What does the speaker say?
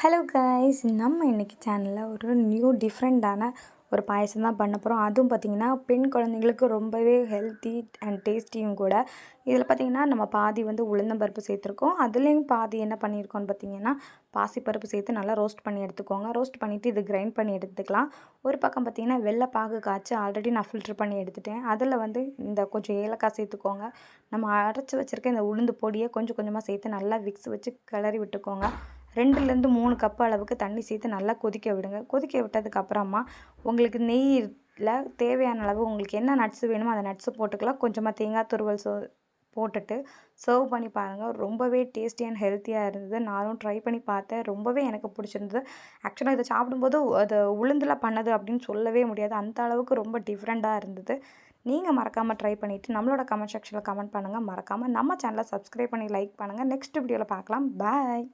Hello guys, நம்ம இன்றைக்கி சேனலில் ஒரு நியூ டிஃப்ரெண்ட்டான ஒரு பாயசம் தான் பண்ண போகிறோம். அதுவும் பார்த்திங்கன்னா பெண் குழந்தைங்களுக்கு ரொம்பவே ஹெல்த்தி அண்ட் டேஸ்டியும் கூட. இதில் பார்த்திங்கன்னா நம்ம பாதி உளுந்தம்பருப்பு சேர்த்துருக்கோம். அதுலேயும் பாதி என்ன பண்ணியிருக்கோன்னு பார்த்திங்கன்னா பாசிப்பருப்பு சேர்த்து நல்லா ரோஸ்ட் பண்ணி எடுத்துக்கோங்க. ரோஸ்ட் பண்ணிவிட்டு இது கிரைண்ட் பண்ணி எடுத்துக்கலாம். ஒரு பக்கம் பார்த்திங்கன்னா வெள்ளை பாகு காய்ச்சி ஆல்ரெடி நான் ஃபில்ட்ரு பண்ணி எடுத்துட்டேன். அதில் இந்த கொஞ்சம் ஏலக்காய் சேர்த்துக்கோங்க. நம்ம அரைச்சி வச்சுருக்க இந்த உளுந்து பொடியை கொஞ்சம் கொஞ்சமாக சேர்த்து நல்லா விக்ஸ் வச்சு கிளறி விட்டுக்கோங்க. 2லேருந்து 3 கப் அளவுக்கு தண்ணி சேர்த்து நல்லா கொதிக்க விடுங்க. கொதிக்க விட்டதுக்கப்புறமா உங்களுக்கு நெய்யில் தேவையான அளவு உங்களுக்கு என்ன நட்ஸ் வேணுமோ அந்த நட்ஸு போட்டுக்கலாம். கொஞ்சமாக தேங்காய் துருவல் போட்டுட்டு சர்வ் பண்ணி பாருங்கள். ரொம்பவே டேஸ்டி அண்ட் ஹெல்த்தியாக இருந்தது. நானும் ட்ரை பண்ணி பார்த்தேன். ரொம்பவே எனக்கு பிடிச்சிருந்தது. ஆக்சுவலாக இதை சாப்பிடும்போது அது உளுந்தில் பண்ணது அப்படின்னு சொல்லவே முடியாது. அந்த அளவுக்கு ரொம்ப டிஃப்ரெண்ட்டாக இருந்தது. நீங்கள் மறக்காமல் ட்ரை பண்ணிவிட்டு நம்மளோட கமெண்ட் செக்ஷனில் கமெண்ட் பண்ணுங்கள். மறக்காமல் நம்ம சேனலை சப்ஸ்கிரைப் பண்ணி லைக் பண்ணுங்கள். நெக்ஸ்ட் வீடியோவில் பார்க்கலாம். பாய்.